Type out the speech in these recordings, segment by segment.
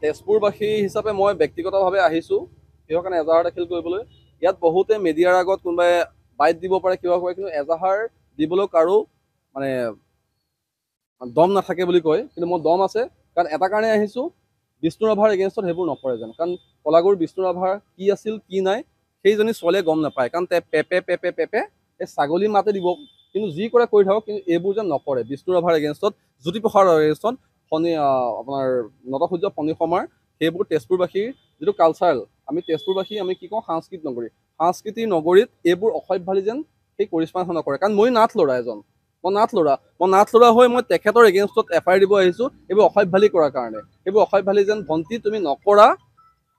তেজপুৰবাসী হিচাপে মই ব্যক্তিগতভাৱে আহিছোঁ কিহৰ কাৰণে এজাহাৰ দাখিল কৰিবলৈ। ইয়াত বহুতে মিডিয়াৰ আগত কোনোবাই বাইট দিব পাৰে কিবা কৰে, কিন্তু এজাহাৰ দিবলৈ কাৰো মানে দম নাথাকে বুলি কয়, কিন্তু মোৰ দম আছে। কাৰণ এটা কাৰণে আহিছোঁ, বিষ্ণু ৰাভাৰ এগেইনষ্টত সেইবোৰ নকৰে যেন। কাৰণ কলাগুৰু বিষ্ণু ৰাভাৰ কি আছিল কি নাই সেইজনী ছোৱালীয়ে গম নাপায়। কাৰণ পেপে এই ছাগলী মাতে দিব, কিন্তু যি কৰে কৰি থাকক, কিন্তু এইবোৰ যেন নকৰে। বিষ্ণু ৰাভাৰ এগেইনষ্টত, জ্যোতিপ্ৰসাদৰ এগেইনষ্টত, আপোনাৰ নটসূৰ্য ফণী সমাৰ, সেইবোৰ তেজপুৰবাসীৰ যিটো কালচাৰেল, আমি তেজপুৰবাসী আমি কি কওঁ, সাংস্কৃতিক নগৰী। সাংস্কৃতিক নগৰীত এইবোৰ অসভ্যালি যেন সেই কৰিশ্মা নকৰে। কাৰণ মই নাথ ল'ৰা এজন, মই নাথ ল'ৰা হৈ মই তেখেতৰ এগেইনষ্টত FIR দিব আহিছোঁ এইবোৰ অসভ্যালি কৰাৰ কাৰণে। এইবোৰ অসভ্যালি যেন ভণ্টি তুমি নকৰা,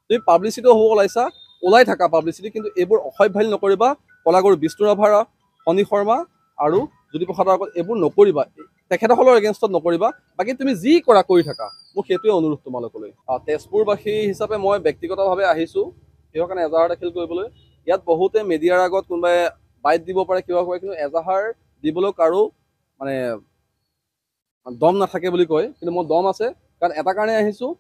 তুমি পাব্লিচিটি হ'ব ওলাইছা, ওলাই থাকা পাব্লিচিটি, কিন্তু এইবোৰ অসভ্যালি নকৰিবা। কলাগুৰু বিষ্ণু ৰাভা, ফণী শৰ্মা আৰু জ্যোতিপ্ৰসাদৰ আগত এইবোৰ নকৰিবা, তেখেতসকলৰ এগেইনষ্টত নকৰিবা। বাকী তুমি যি কৰা কৰি থাকা, মোক সেইটোৱে অনুৰোধ তোমালোকলৈ। তেজপুৰবাসী হিচাপে মই ব্যক্তিগতভাৱে আহিছোঁ কিহৰ কাৰণে এজাহাৰ দাখিল কৰিবলৈ। ইয়াত বহুতে মিডিয়াৰ আগত কোনোবাই বাইট দিব পাৰে কিবা কৰে, কিন্তু এজাহাৰ দিবলৈ কাৰো মানে দম নাথাকে বুলি কয়, কিন্তু মোৰ দম আছে। কাৰণ এটা কাৰণে আহিছোঁ,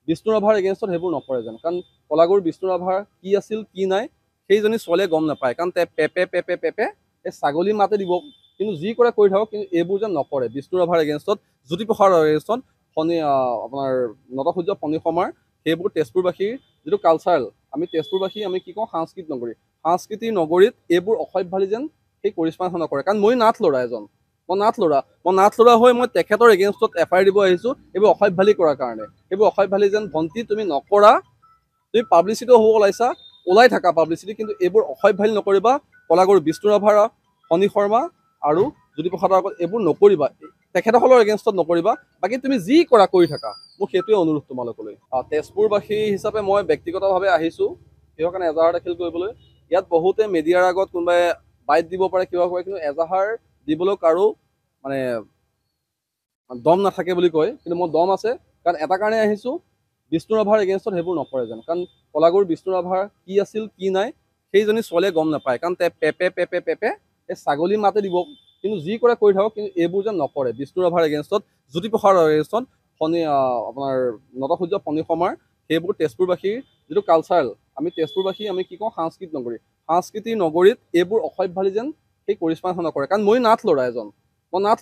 বিষ্ণু ৰাভাৰ এগেইনষ্টত সেইবোৰ নকৰে যেন। কাৰণ কলাগুৰু বিষ্ণু ৰাভাৰ কি আছিল কি নাই সেইজনী ছোৱালীয়ে গম নাপায়। কাৰণ পেপে এই ছাগলী মাতে দিব, কিন্তু যি কৰে কৰি থাকক, কিন্তু এইবোৰ যেন নকৰে। বিষ্ণু ৰাভাৰ এগেইনষ্টত, জ্যোতিপ্ৰসাদৰ এগেইনষ্টত, আপোনাৰ নটসূৰ্য ফণী সমাৰ, সেইবোৰ তেজপুৰবাসীৰ যিটো কালচাৰেল, আমি তেজপুৰবাসী আমি কি কওঁ, সাংস্কৃতিক নগৰী। সাংস্কৃতিক নগৰীত এইবোৰ অসভ্যালি যেন সেই কৰিশ্মা নকৰে। কাৰণ মই নাথ ল'ৰা এজন, মই নাথ ল'ৰা হৈ মই তেখেতৰ এগেইনষ্টত FIR দিব আহিছোঁ এইবোৰ অসভ্যালি কৰাৰ কাৰণে। এইবোৰ অসভ্যালি যেন ভণ্টি তুমি নকৰা, তুমি পাব্লিচিটি হ'ব ওলাইছা, ওলাই থাকা পাব্লিচিটি, কিন্তু এইবোৰ অসভ্যালি নকৰিবা। কলাগুৰু বিষ্ণু ৰাভা, ফণী শৰ্মা আৰু জ্যোতিপ্ৰসাদৰ আগত এইবোৰ নকৰিবা, তেখেতসকলৰ এগেইনষ্টত নকৰিবা। বাকী তুমি যি কৰা কৰি থাকা, মোক সেইটোৱে অনুৰোধ তোমালোকলৈ। তেজপুৰবাসী হিচাপে মই ব্যক্তিগতভাৱে আহিছোঁ কিহৰ কাৰণে এজাহাৰ দাখিল কৰিবলৈ। ইয়াত বহুতে মিডিয়াৰ আগত কোনোবাই বাইট দিব পাৰে কিবা কৰে, কিন্তু এজাহাৰ দিবলৈ কাৰো মানে দম নাথাকে বুলি কয়, কিন্তু মোৰ দম আছে। কাৰণ এটা কাৰণে আহিছোঁ, বিষ্ণু ৰাভাৰ এগেইনষ্টত সেইবোৰ নকৰে যেন। কাৰণ কলাগুৰু বিষ্ণু ৰাভাৰ কি আছিল কি নাই সেইজনী ছোৱালীয়ে গম নাপায়। কাৰণ পেপে এই ছাগলী মাতে দিব, কিন্তু যি কৰে কৰি থাকক, কিন্তু এইবোৰ যেন নকৰে। বিষ্ণু ৰাভাৰ এগেইনষ্টত, জ্যোতিপ্ৰসাদৰ এগেইনষ্টত, আপোনাৰ নটসূৰ্য ফণী সমাৰ, সেইবোৰ তেজপুৰবাসীৰ যিটো কালচাৰেল, আমি তেজপুৰবাসী আমি কি কওঁ, সাংস্কৃতিক নগৰী। সাংস্কৃতিক নগৰীত এইবোৰ অসভ্যালি যেন সেই কৰিশ্মা নকৰে। কাৰণ মই নাথ ল'ৰা এজন, মই নাথ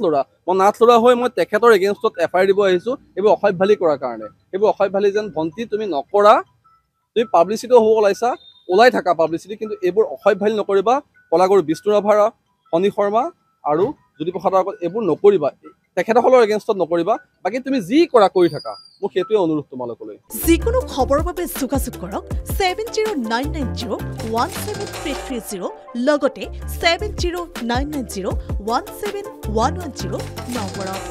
ল'ৰা হৈ মই তেখেতৰ এগেইনষ্টত FIR দিব আহিছোঁ এইবোৰ অসভ্যালি কৰাৰ কাৰণে। এইবোৰ অসভ্যালি যেন ভণ্টি তুমি নকৰা, তুমি পাব্লিচিটি হ'ব ওলাইছা, ওলাই থাকা পাব্লিচিটি, কিন্তু এইবোৰ অসভ্যালি নকৰিবা। কলাগুৰু বিষ্ণু ৰাভা, ফণী শৰ্মা আৰু জ্যোতিপ্ৰসাদৰ আগত এইবোৰ নকৰিবা, তেখেতসকলৰ এগেইনষ্টত নকৰিবা। বাকী তুমি যি কৰা কৰি থাকা, মোক সেইটোৱে অনুৰোধ তোমালোকলৈ। যিকোনো খবৰৰ বাবে যোগাযোগ কৰক 7099017330 লগতে 7099017110 নম্বৰত।